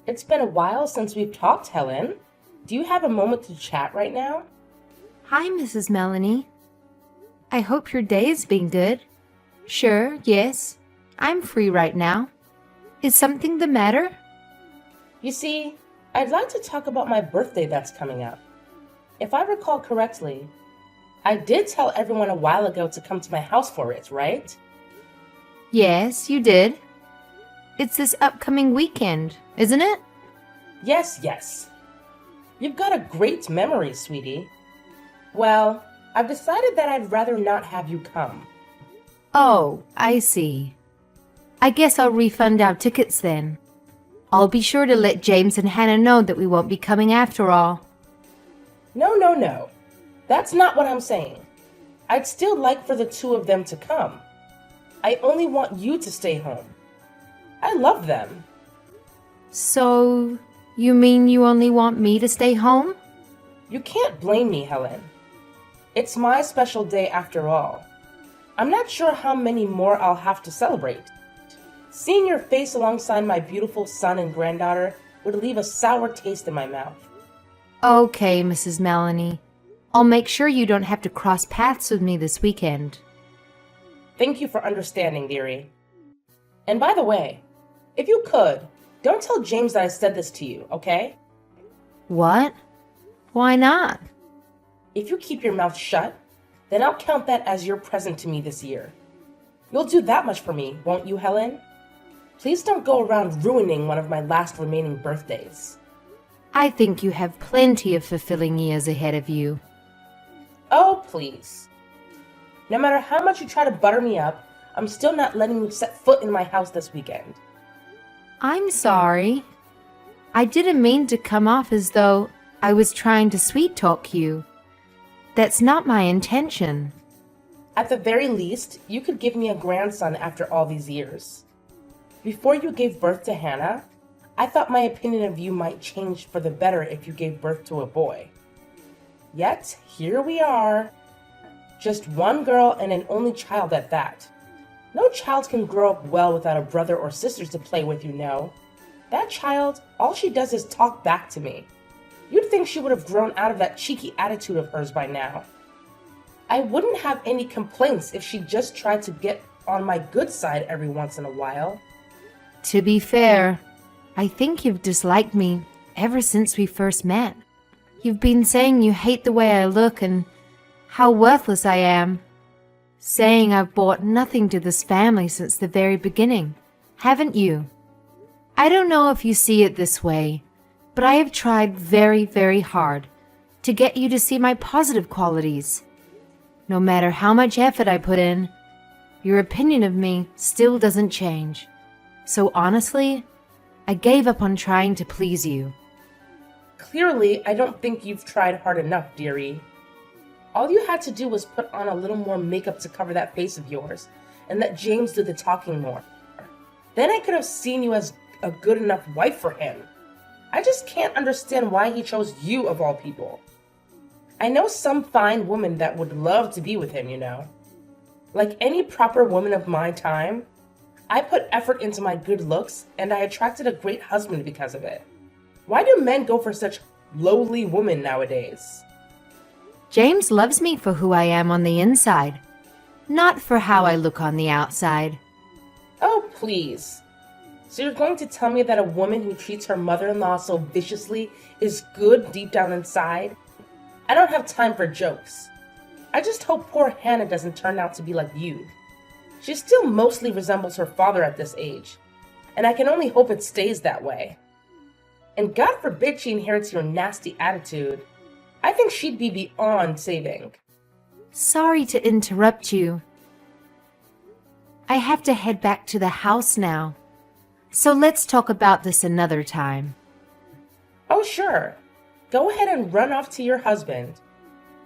It's been a while since we've talked, Helen. Do you have a moment to chat right now? Hi, Mrs. Melanie. I hope your day has been good. Sure, yes. I'm free right now. Is something the matter? You see, I'd like to talk about my birthday that's coming up. If I recall correctly, I did tell everyone a while ago to come to my house for it, right? Yes, you did. It's this upcoming weekend, isn't it? Yes. You've got a great memory, sweetie. Well, I've decided that I'd rather not have you come. Oh, I see. I guess I'll refund our tickets then. I'll be sure to let James and Hannah know that we won't be coming after all. No. That's not what I'm saying. I'd still like for the two of them to come. I only want you to stay home. I love them. So, you mean you only want me to stay home? You can't blame me, Helen. It's my special day after all. I'm not sure how many more I'll have to celebrate. Seeing your face alongside my beautiful son and granddaughter would leave a sour taste in my mouth. Okay, Mrs. Melanie. I'll make sure you don't have to cross paths with me this weekend. Thank you for understanding, dearie. And by the way, if you could, don't tell James that I said this to you, okay? What? Why not? If you keep your mouth shut, then I'll count that as your present to me this year. You'll do that much for me, won't you, Helen? Please don't go around ruining one of my last remaining birthdays. I think you have plenty of fulfilling years ahead of you. Oh, please. No matter how much you try to butter me up, I'm still not letting you set foot in my house this weekend. I'm sorry. I didn't mean to come off as though I was trying to sweet talk you. That's not my intention. At the very least, you could give me a grandson after all these years. Before you gave birth to Hannah, I thought my opinion of you might change for the better if you gave birth to a boy. Yet, here we are. Just one girl and an only child at that. No child can grow up well without a brother or sisters to play with, you know. That child, all she does is talk back to me. You'd think she would have grown out of that cheeky attitude of hers by now. I wouldn't have any complaints if she just tried to get on my good side every once in a while. To be fair, I think you've disliked me ever since we first met. You've been saying you hate the way I look and how worthless I am. Saying I've brought nothing to this family since the very beginning, haven't you? I don't know if you see it this way, but I have tried very, very hard to get you to see my positive qualities. No matter how much effort I put in, your opinion of me still doesn't change. So honestly, I gave up on trying to please you. Clearly, I don't think you've tried hard enough, dearie. All you had to do was put on a little more makeup to cover that face of yours, and let James do the talking more. Then I could have seen you as a good enough wife for him. I just can't understand why he chose you of all people. I know some fine woman that would love to be with him, you know. Like any proper woman of my time, I put effort into my good looks, and I attracted a great husband because of it. Why do men go for such lowly women nowadays? James loves me for who I am on the inside, not for how I look on the outside. Oh, please. So you're going to tell me that a woman who treats her mother-in-law so viciously is good deep down inside? I don't have time for jokes. I just hope poor Hannah doesn't turn out to be like you. She still mostly resembles her father at this age, and I can only hope it stays that way. And God forbid she inherits your nasty attitude. I think she'd be beyond saving. Sorry to interrupt you. I have to head back to the house now. So let's talk about this another time. Oh, sure. Go ahead and run off to your husband.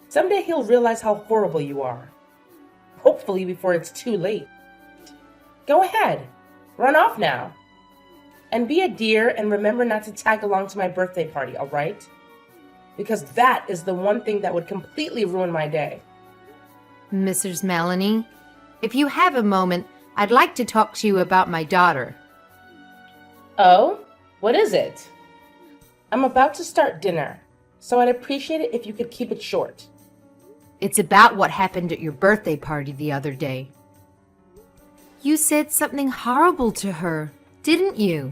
Someday he'll realize how horrible you are. Hopefully before it's too late. Go ahead. Run off now. And be a dear and remember not to tag along to my birthday party, all right? Because that is the one thing that would completely ruin my day. Mrs. Melanie, if you have a moment, I'd like to talk to you about my daughter. Oh? What is it? I'm about to start dinner, so I'd appreciate it if you could keep it short. It's about what happened at your birthday party the other day. You said something horrible to her, didn't you?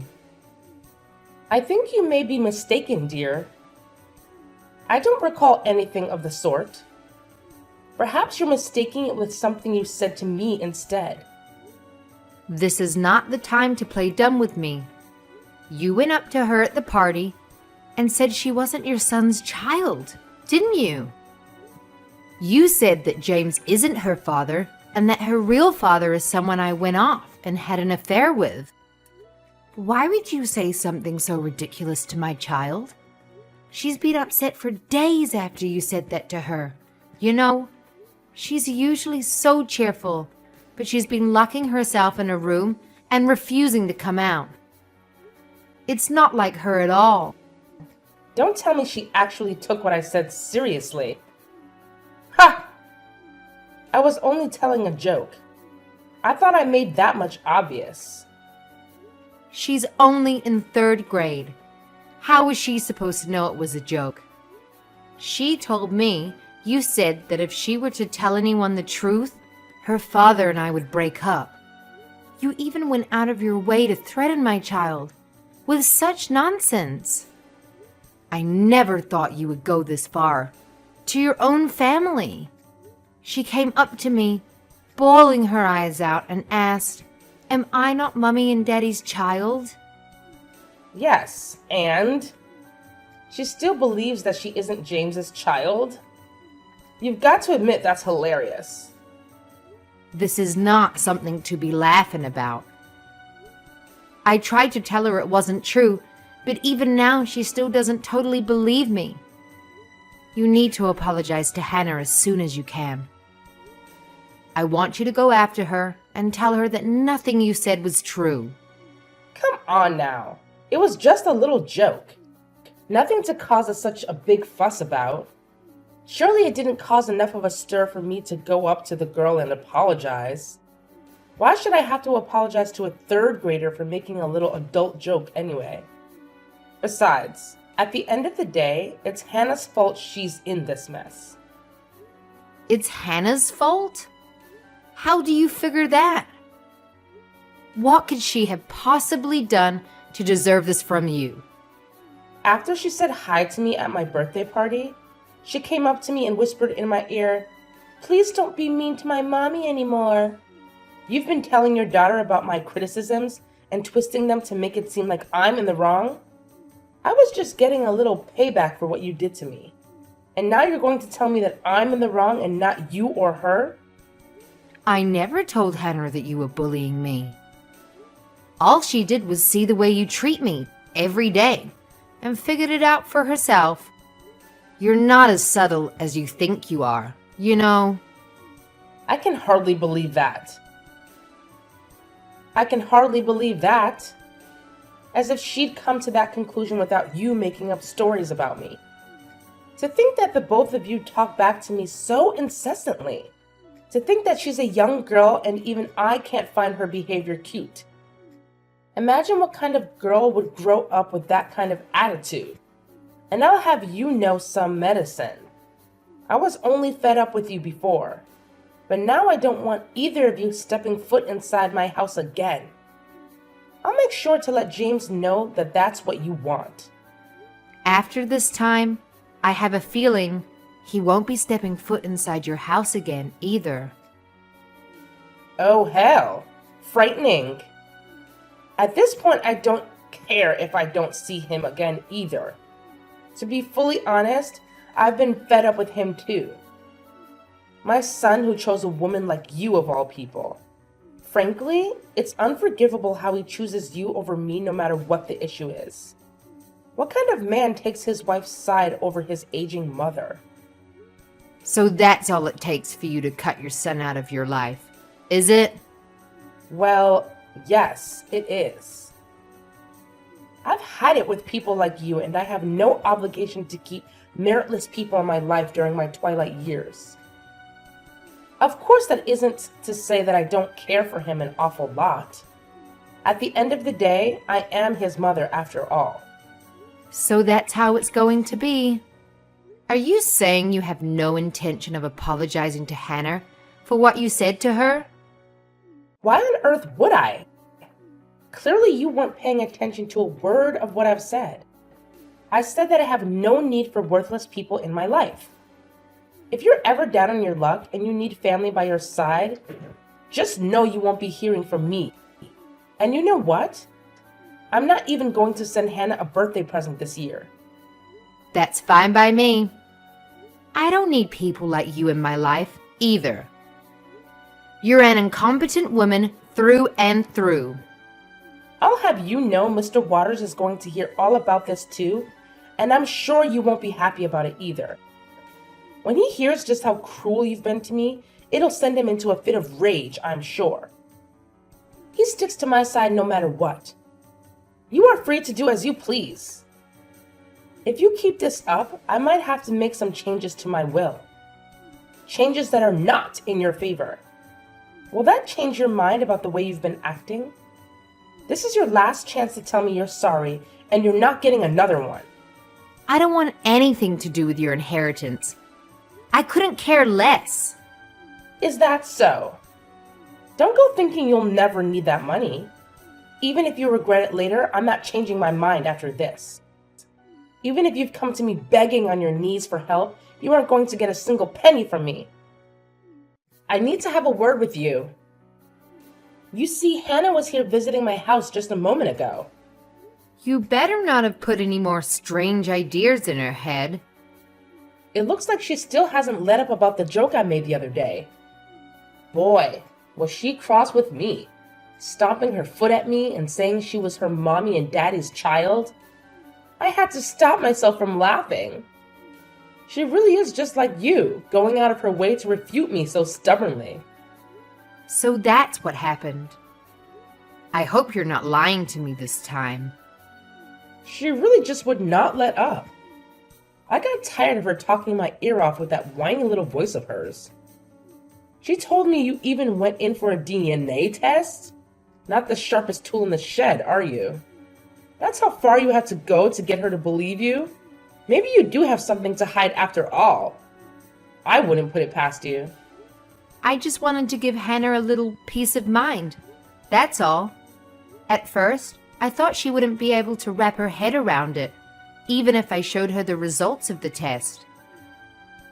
I think you may be mistaken, dear. I don't recall anything of the sort. Perhaps you're mistaking it with something you said to me instead. This is not the time to play dumb with me. You went up to her at the party and said she wasn't your son's child, didn't you? You said that James isn't her father and that her real father is someone I went off and had an affair with. Why would you say something so ridiculous to my child? She's been upset for days after you said that to her. You know, she's usually so cheerful, but she's been locking herself in a room and refusing to come out. It's not like her at all. Don't tell me she actually took what I said seriously. Ha! I was only telling a joke. I thought I made that much obvious. She's only in 3rd grade. How was she supposed to know it was a joke? She told me you said that if she were to tell anyone the truth, her father and I would break up. You even went out of your way to threaten my child with such nonsense. I never thought you would go this far. To your own family. She came up to me, bawling her eyes out, and asked, "Am I not Mummy and Daddy's child?" Yes, and? She still believes that she isn't James's child? You've got to admit that's hilarious. This is not something to be laughing about. I tried to tell her it wasn't true, but even now she still doesn't totally believe me. You need to apologize to Hannah as soon as you can. I want you to go after her and tell her that nothing you said was true. Come on now. It was just a little joke. Nothing to cause such a big fuss about. Surely it didn't cause enough of a stir for me to go up to the girl and apologize. Why should I have to apologize to a 3rd grader for making a little adult joke anyway? Besides, at the end of the day, it's Hannah's fault she's in this mess. It's Hannah's fault? How do you figure that? What could she have possibly done to deserve this from you? After she said hi to me at my birthday party, she came up to me and whispered in my ear, "Please don't be mean to my mommy anymore. You've been telling your daughter about my criticisms and twisting them to make it seem like I'm in the wrong. I was just getting a little payback for what you did to me. And now you're going to tell me that I'm in the wrong and not you or her?" I never told Hannah that you were bullying me. All she did was see the way you treat me every day and figured it out for herself. You're not as subtle as you think you are, you know. I can hardly believe that. As if she'd come to that conclusion without you making up stories about me. To think that the both of you talk back to me so incessantly. To think that she's a young girl and even I can't find her behavior cute. Imagine what kind of girl would grow up with that kind of attitude. And I'll have you know some medicine. I was only fed up with you before, but now I don't want either of you stepping foot inside my house again. I'll make sure to let James know that that's what you want. After this time, I have a feeling he won't be stepping foot inside your house again either. Oh hell, frightening. At this point, I don't care if I don't see him again either. To be fully honest, I've been fed up with him too. My son who chose a woman like you of all people. Frankly, it's unforgivable how he chooses you over me no matter what the issue is. What kind of man takes his wife's side over his aging mother? So that's all it takes for you to cut your son out of your life, is it? Well, yes, it is. I've had it with people like you, and I have no obligation to keep meritless people in my life during my twilight years. Of course, that isn't to say that I don't care for him an awful lot. At the end of the day, I am his mother after all. So that's how it's going to be. Are you saying you have no intention of apologizing to Hannah for what you said to her? Why on earth would I? Clearly you weren't paying attention to a word of what I've said. I said that I have no need for worthless people in my life. If you're ever down on your luck and you need family by your side, just know you won't be hearing from me. And you know what? I'm not even going to send Hannah a birthday present this year. That's fine by me. I don't need people like you in my life either. You're an incompetent woman through and through. I'll have you know Mr. Waters is going to hear all about this too, and I'm sure you won't be happy about it either. When he hears just how cruel you've been to me, it'll send him into a fit of rage, I'm sure. He sticks to my side no matter what. You are free to do as you please. If you keep this up, I might have to make some changes to my will. Changes that are not in your favor. Will that change your mind about the way you've been acting? This is your last chance to tell me you're sorry, and you're not getting another one. I don't want anything to do with your inheritance. I couldn't care less. Is that so? Don't go thinking you'll never need that money. Even if you regret it later, I'm not changing my mind after this. Even if you've come to me begging on your knees for help, you aren't going to get a single penny from me. I need to have a word with you. You see, Hannah was here visiting my house just a moment ago. You better not have put any more strange ideas in her head. It looks like she still hasn't let up about the joke I made the other day. Boy, was she cross with me, stomping her foot at me and saying she was her mommy and daddy's child. I had to stop myself from laughing. She really is just like you, going out of her way to refute me so stubbornly. So that's what happened. I hope you're not lying to me this time. She really just would not let up. I got tired of her talking my ear off with that whiny little voice of hers. She told me you even went in for a DNA test? Not the sharpest tool in the shed, are you? That's how far you had to go to get her to believe you? Maybe you do have something to hide after all. I wouldn't put it past you. I just wanted to give Hannah a little peace of mind. That's all. At first, I thought she wouldn't be able to wrap her head around it, even if I showed her the results of the test.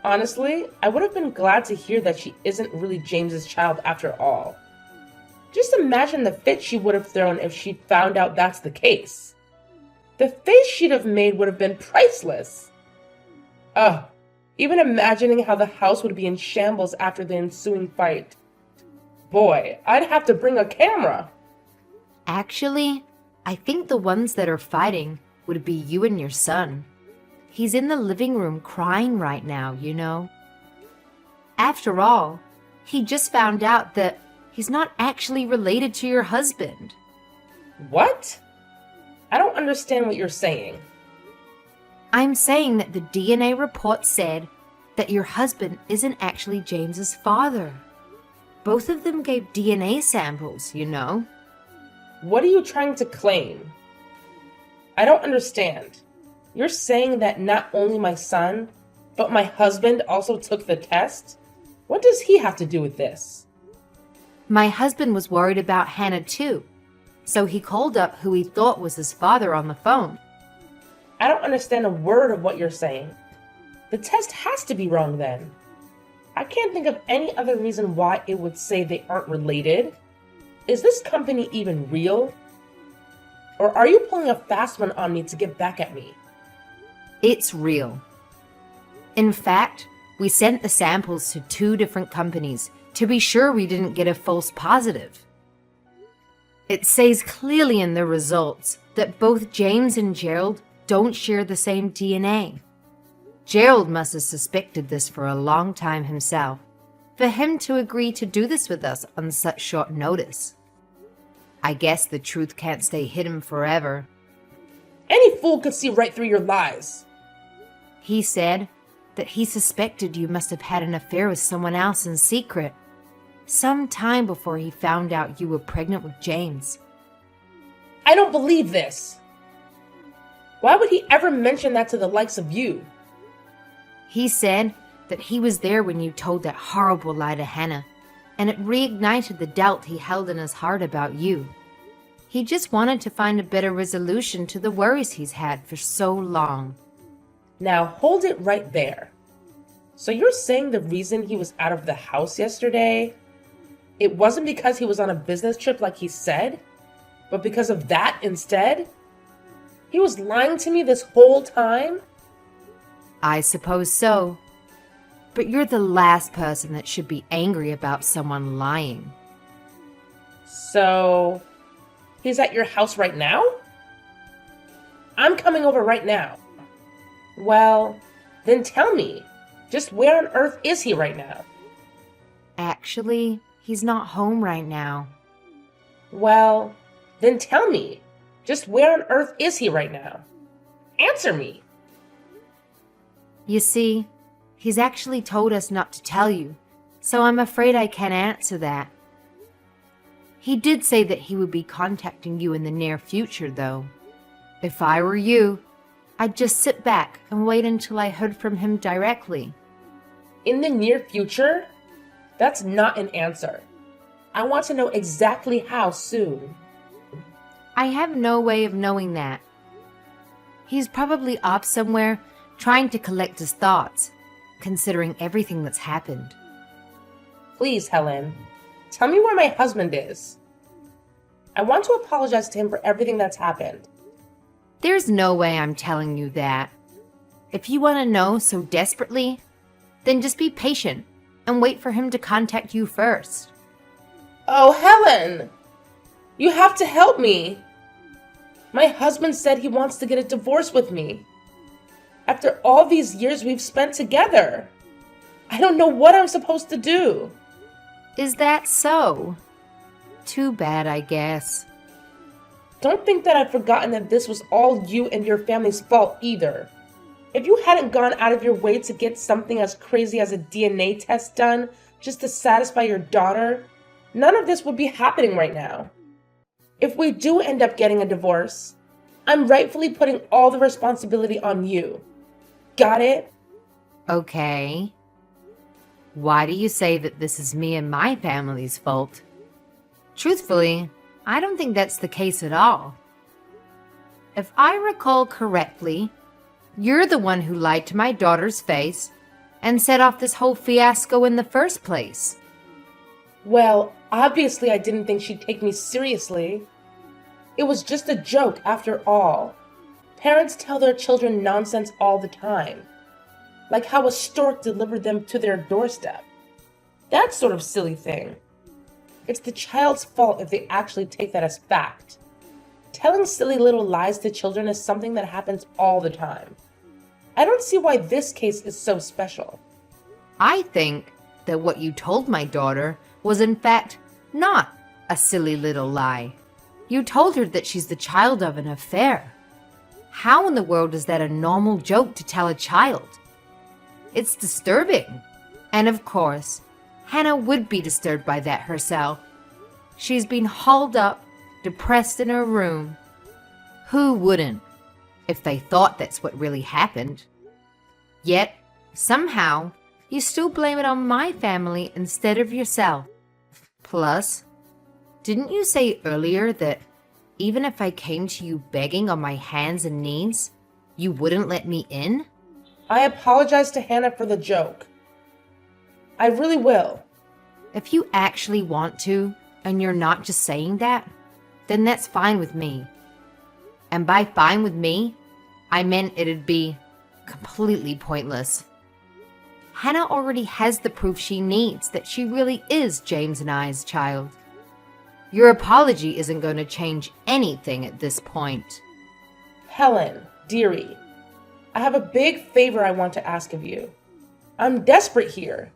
Honestly, I would have been glad to hear that she isn't really James's child after all. Just imagine the fit she would have thrown if she found out that's the case. The face she'd have made would have been priceless. Ugh, even imagining how the house would be in shambles after the ensuing fight. Boy, I'd have to bring a camera. Actually, I think the ones that are fighting would be you and your son. He's in the living room crying right now, you know. After all, he just found out that he's not actually related to your husband. What? I don't understand what you're saying. I'm saying that the DNA report said that your husband isn't actually James's father. Both of them gave DNA samples, you know. What are you trying to claim? I don't understand. You're saying that not only my son, but my husband also took the test? What does he have to do with this? My husband was worried about Hannah too, so he called up who he thought was his father on the phone. I don't understand a word of what you're saying. The test has to be wrong then. I can't think of any other reason why it would say they aren't related. Is this company even real? Or are you pulling a fast one on me to get back at me? It's real. In fact, we sent the samples to 2 different companies to be sure we didn't get a false positive. It says clearly in the results that both James and Gerald don't share the same DNA. Gerald must have suspected this for a long time himself, for him to agree to do this with us on such short notice. I guess the truth can't stay hidden forever. Any fool could see right through your lies. He said that he suspected you must have had an affair with someone else in secret, some time before he found out you were pregnant with James. I don't believe this. Why would he ever mention that to the likes of you? He said that he was there when you told that horrible lie to Hannah, and it reignited the doubt he held in his heart about you. He just wanted to find a better resolution to the worries he's had for so long. Now hold it right there. So you're saying the reason he was out of the house yesterday, it wasn't because he was on a business trip like he said, but because of that instead? He was lying to me this whole time? I suppose so. But you're the last person that should be angry about someone lying. So, he's at your house right now? I'm coming over right now. Well, then tell me, just where on earth is he right now? Actually, he's not home right now. Well, then tell me, just where on earth is he right now? Answer me. You see, he's actually told us not to tell you, so I'm afraid I can't answer that. He did say that he would be contacting you in the near future, though. If I were you, I'd just sit back and wait until I heard from him directly. In the near future? That's not an answer. I want to know exactly how soon. I have no way of knowing that. He's probably off somewhere trying to collect his thoughts, considering everything that's happened. Please, Helen, tell me where my husband is. I want to apologize to him for everything that's happened. There's no way I'm telling you that. If you want to know so desperately, then just be patient and wait for him to contact you first. Oh, Helen! You have to help me! My husband said he wants to get a divorce with me. After all these years we've spent together. I don't know what I'm supposed to do. Is that so? Too bad, I guess. Don't think that I've forgotten that this was all you and your family's fault either. If you hadn't gone out of your way to get something as crazy as a DNA test done just to satisfy your daughter, none of this would be happening right now. If we do end up getting a divorce, I'm rightfully putting all the responsibility on you. Got it? Okay. Why do you say that this is me and my family's fault? Truthfully, I don't think that's the case at all. If I recall correctly, you're the one who lied to my daughter's face and set off this whole fiasco in the first place. Well, obviously I didn't think she'd take me seriously. It was just a joke after all. Parents tell their children nonsense all the time. Like how a stork delivered them to their doorstep. That sort of silly thing. It's the child's fault if they actually take that as fact. Telling silly little lies to children is something that happens all the time. I don't see why this case is so special. I think that what you told my daughter was in fact not a silly little lie. You told her that she's the child of an affair. How in the world is that a normal joke to tell a child? It's disturbing. And of course, Hannah would be disturbed by that herself. She's been hauled up, depressed in her room. Who wouldn't, if they thought that's what really happened? Yet, somehow, you still blame it on my family instead of yourself. Plus, didn't you say earlier that even if I came to you begging on my hands and knees, you wouldn't let me in? I apologize to Hannah for the joke. I really will. If you actually want to, and you're not just saying that, then that's fine with me. And by fine with me, I meant it'd be completely pointless. Hannah already has the proof she needs that she really is James and I's child. Your apology isn't going to change anything at this point. Helen, dearie, I have a big favor I want to ask of you. I'm desperate here.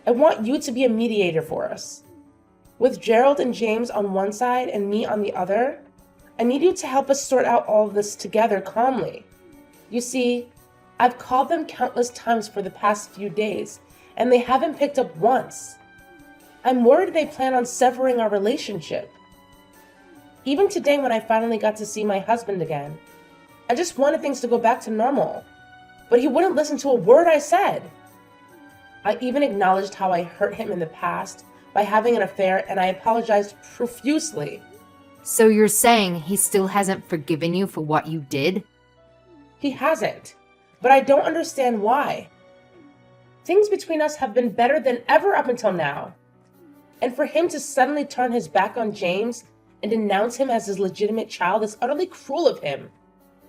I want you to be a mediator for us. With Gerald and James on one side and me on the other, I need you to help us sort out all of this together calmly. You see, I've called them countless times for the past few days, and they haven't picked up once. I'm worried they plan on severing our relationship. Even today when I finally got to see my husband again, I just wanted things to go back to normal. But he wouldn't listen to a word I said. I even acknowledged how I hurt him in the past by having an affair, and I apologized profusely. So you're saying he still hasn't forgiven you for what you did? He hasn't, but I don't understand why. Things between us have been better than ever up until now. And for him to suddenly turn his back on James and denounce him as his legitimate child is utterly cruel of him.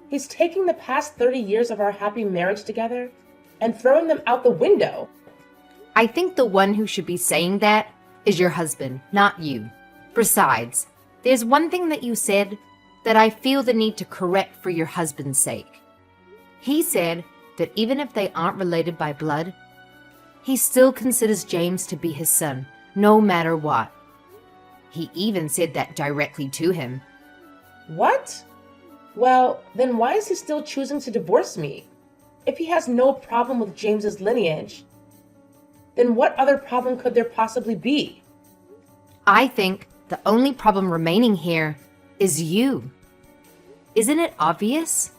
He's taking the past 30 years of our happy marriage together and throwing them out the window. I think the one who should be saying that is your husband, not you. Besides, there's one thing that you said that I feel the need to correct for your husband's sake. He said that even if they aren't related by blood, he still considers James to be his son, no matter what. He even said that directly to him. What? Well, then why is he still choosing to divorce me? If he has no problem with James's lineage, then what other problem could there possibly be? I think the only problem remaining here is you. Isn't it obvious?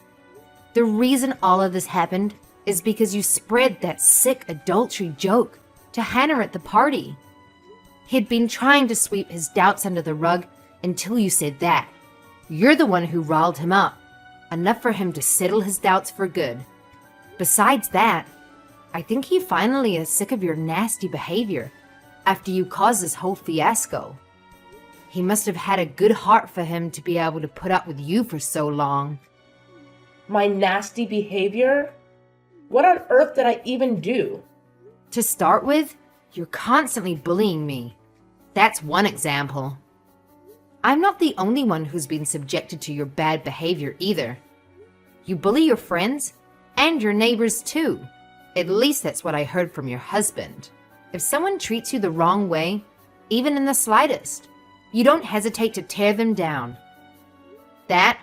The reason all of this happened is because you spread that sick adultery joke to Hannah at the party. He'd been trying to sweep his doubts under the rug until you said that. You're the one who riled him up, enough for him to settle his doubts for good. Besides that, I think he finally is sick of your nasty behavior after you caused this whole fiasco. He must have had a good heart for him to be able to put up with you for so long. My nasty behavior? What on earth did I even do? To start with, you're constantly bullying me. That's one example. I'm not the only one who's been subjected to your bad behavior either. You bully your friends and your neighbors too. At least that's what I heard from your husband. If someone treats you the wrong way, even in the slightest, you don't hesitate to tear them down. That,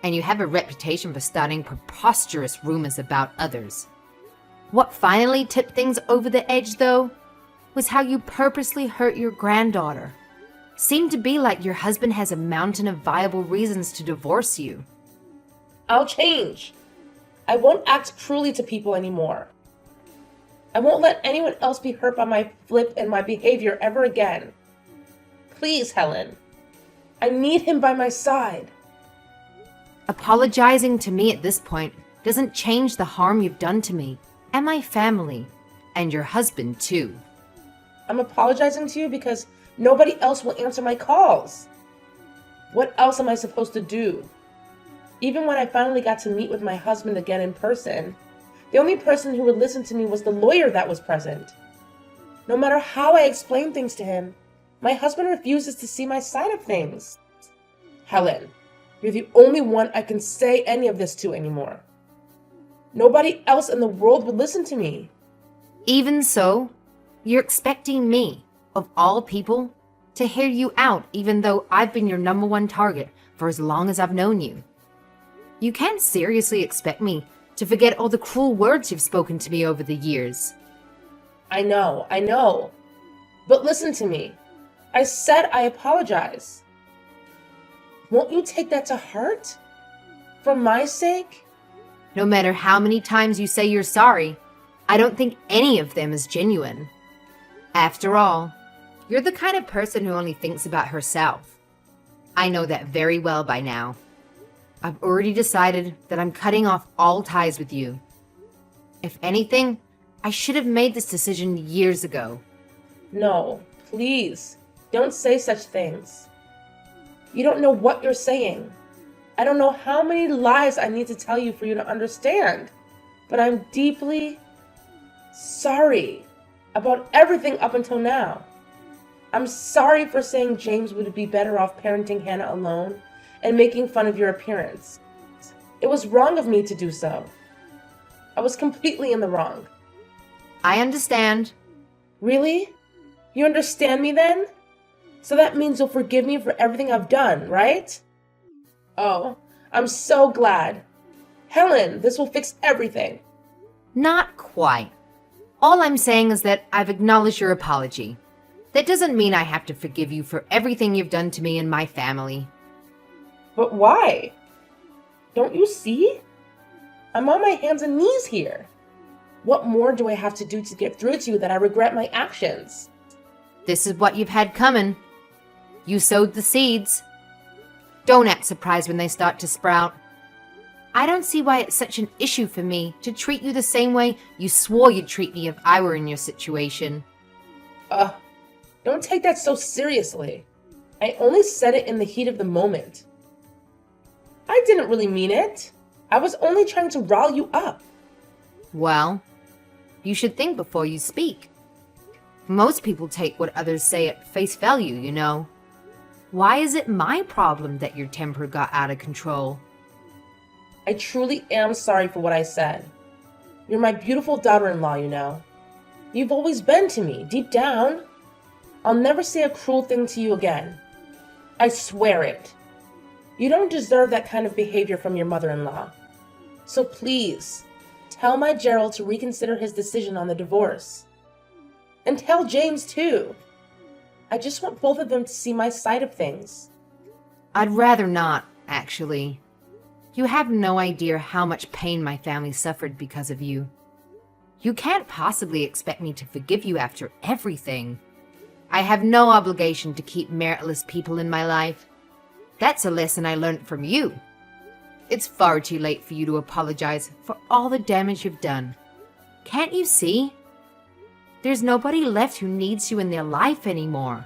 and you have a reputation for starting preposterous rumors about others. What finally tipped things over the edge, though, was how you purposely hurt your granddaughter. Seemed to be like your husband has a mountain of viable reasons to divorce you. I'll change. I won't act cruelly to people anymore. I won't let anyone else be hurt by my flip and my behavior ever again. Please, Helen. I need him by my side. Apologizing to me at this point doesn't change the harm you've done to me and my family, and your husband too. I'm apologizing to you because nobody else will answer my calls. What else am I supposed to do? Even when I finally got to meet with my husband again in person, the only person who would listen to me was the lawyer that was present. No matter how I explain things to him, my husband refuses to see my side of things. Helen, you're the only one I can say any of this to anymore. Nobody else in the world would listen to me. Even so, you're expecting me, of all people, to hear you out even though I've been your number one target for as long as I've known you. You can't seriously expect me to forget all the cruel words you've spoken to me over the years. I know. But listen to me. I said I apologize. Won't you take that to heart? For my sake? No matter how many times you say you're sorry, I don't think any of them is genuine. After all, you're the kind of person who only thinks about herself. I know that very well by now. I've already decided that I'm cutting off all ties with you. If anything, I should have made this decision years ago. No, please, don't say such things. You don't know what you're saying. I don't know how many lies I need to tell you for you to understand, but I'm deeply sorry about everything up until now. I'm sorry for saying James would be better off parenting Hannah alone and making fun of your appearance. It was wrong of me to do so. I was completely in the wrong. I understand. Really? You understand me then? So that means you'll forgive me for everything I've done, right? Oh, I'm so glad. Helen, this will fix everything. Not quite. All I'm saying is that I've acknowledged your apology. That doesn't mean I have to forgive you for everything you've done to me and my family. But why? Don't you see? I'm on my hands and knees here. What more do I have to do to get through to you that I regret my actions? This is what you've had coming. You sowed the seeds. Don't act surprised when they start to sprout. I don't see why it's such an issue for me to treat you the same way you swore you'd treat me if I were in your situation. Don't take that so seriously. I only said it in the heat of the moment. I didn't really mean it. I was only trying to rile you up. Well, you should think before you speak. Most people take what others say at face value, you know. Why is it my problem that your temper got out of control? I truly am sorry for what I said. You're my beautiful daughter-in-law, you know. You've always been to me, deep down. I'll never say a cruel thing to you again. I swear it. You don't deserve that kind of behavior from your mother-in-law. So please, tell my Gerald to reconsider his decision on the divorce. And tell James too. I just want both of them to see my side of things. I'd rather not, actually. You have no idea how much pain my family suffered because of you. You can't possibly expect me to forgive you after everything. I have no obligation to keep meritless people in my life. That's a lesson I learned from you. It's far too late for you to apologize for all the damage you've done. Can't you see? There's nobody left who needs you in their life anymore.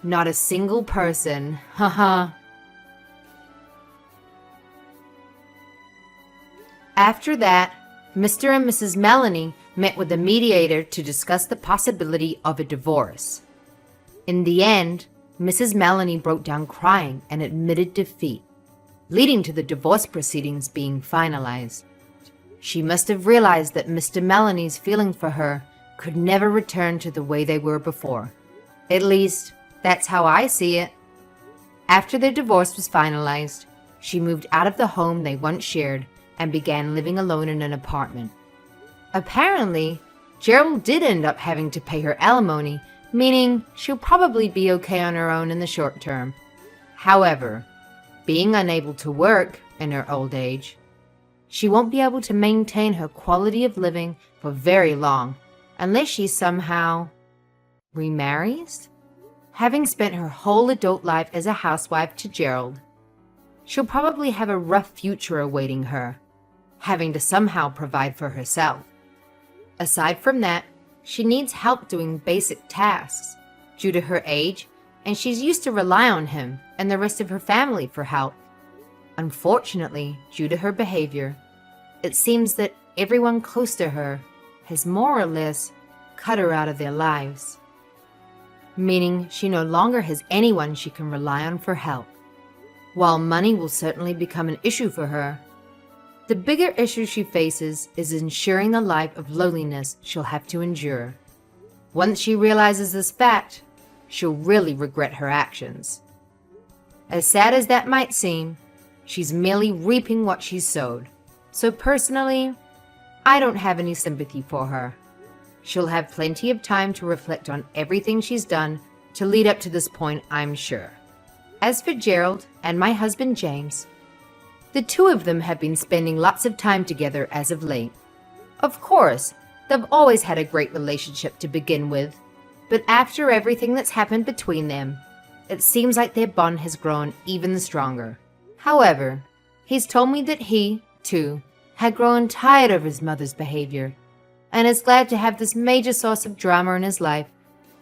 Not a single person. Haha. After that, Mr. and Mrs. Melanie met with the mediator to discuss the possibility of a divorce. In the end, Mrs. Melanie broke down crying and admitted defeat, leading to the divorce proceedings being finalized. She must have realized that Mr. Melanie's feeling for her could never return to the way they were before. At least, that's how I see it. After their divorce was finalized, she moved out of the home they once shared and began living alone in an apartment. Apparently, Gerald did end up having to pay her alimony, meaning she'll probably be okay on her own in the short term. However, being unable to work in her old age, she won't be able to maintain her quality of living for very long unless she somehow remarries. Having spent her whole adult life as a housewife to Gerald, she'll probably have a rough future awaiting her, having to somehow provide for herself. Aside from that, she needs help doing basic tasks due to her age, and she's used to rely on him and the rest of her family for help. Unfortunately, due to her behavior, it seems that everyone close to her has more or less cut her out of their lives, meaning she no longer has anyone she can rely on for help. While money will certainly become an issue for her, the bigger issue she faces is ensuring the life of loneliness she'll have to endure. Once she realizes this fact, she'll really regret her actions. As sad as that might seem, she's merely reaping what she's sowed. So personally, I don't have any sympathy for her. She'll have plenty of time to reflect on everything she's done to lead up to this point, I'm sure. As for Gerald and my husband James, the two of them have been spending lots of time together as of late. Of course, they've always had a great relationship to begin with, but after everything that's happened between them, it seems like their bond has grown even stronger. However, he's told me that he, too, had grown tired of his mother's behavior, and is glad to have this major source of drama in his life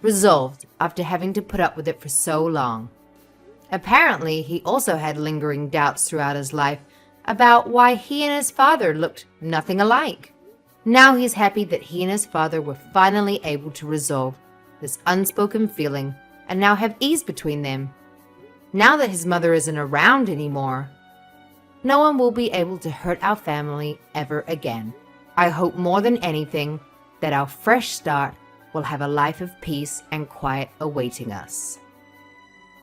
resolved after having to put up with it for so long. Apparently, he also had lingering doubts throughout his life about why he and his father looked nothing alike. Now he's happy that he and his father were finally able to resolve this unspoken feeling and now have ease between them. Now that his mother isn't around anymore, no one will be able to hurt our family ever again. I hope more than anything that our fresh start will have a life of peace and quiet awaiting us.